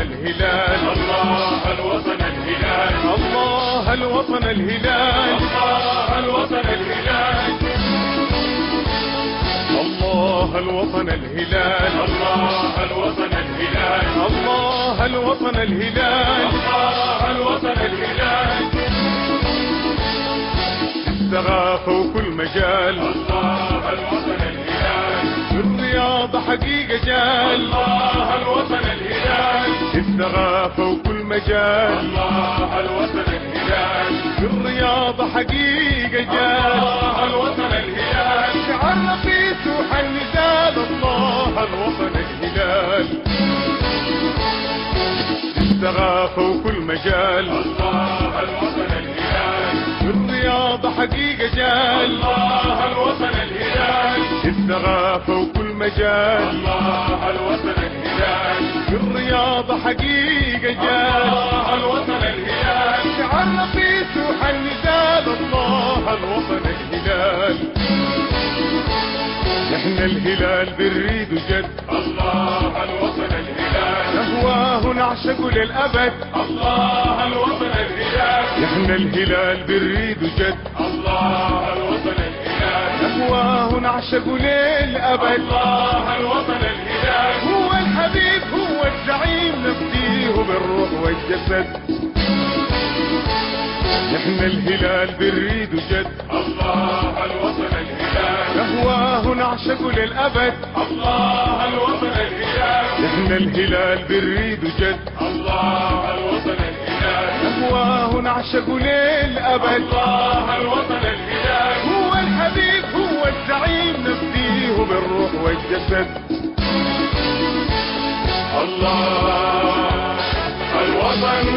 الهلال، الله الوطن الهلال، الله الوطن الهلال، الله الوطن الهلال، الله الوطن الهلال، الله الوطن الهلال، الله الوطن الهلال، الله الوطن الهلال، الثقافة وكل مجال، الله الوطن الهلال، الرياضة حقيقة جال، الله الوطن الهلال، الثقافة وكل مجال، الله الوطن الهلال، الرياضة حقيقة جال، الله الوطن الهلال، شعرنا في سوح النزال، الله الوطن الهلال، الثقافة وكل مجال، الله الوطن الهلال، الرياضة حقيقة جال، الله الوطن الهلال، الثقافة وكل مجال، الله الوطن الهلال، الرياضة حقيقة جال، الله الوطن الهلال، شعرنا في سوح النزال، الله الوطن الهلال، احنا الهلال بنريد جد، الله الوطن الهلال، نهواه نعشق للأبد، الله الوطن الهلال، احنا الهلال بنريد جد، الله الوطن الهلال، نهواه نعشق للأبد، الله الوطن الهلال، هو الحبيب هو الزعيم نفديه بالروح والجسد، احنا الهلال بنريد جد، الله الوطن الهلال، نهواه نعشق للأبد، الله الوطن الهلال، احنا الهلال بنريد جد، الله الوطن الهلال، نهواه نعشق للأبد، الله الوطن الهلال، هو الحبيب هو الزعيم نفديه بالروح والجسد، الله الوطن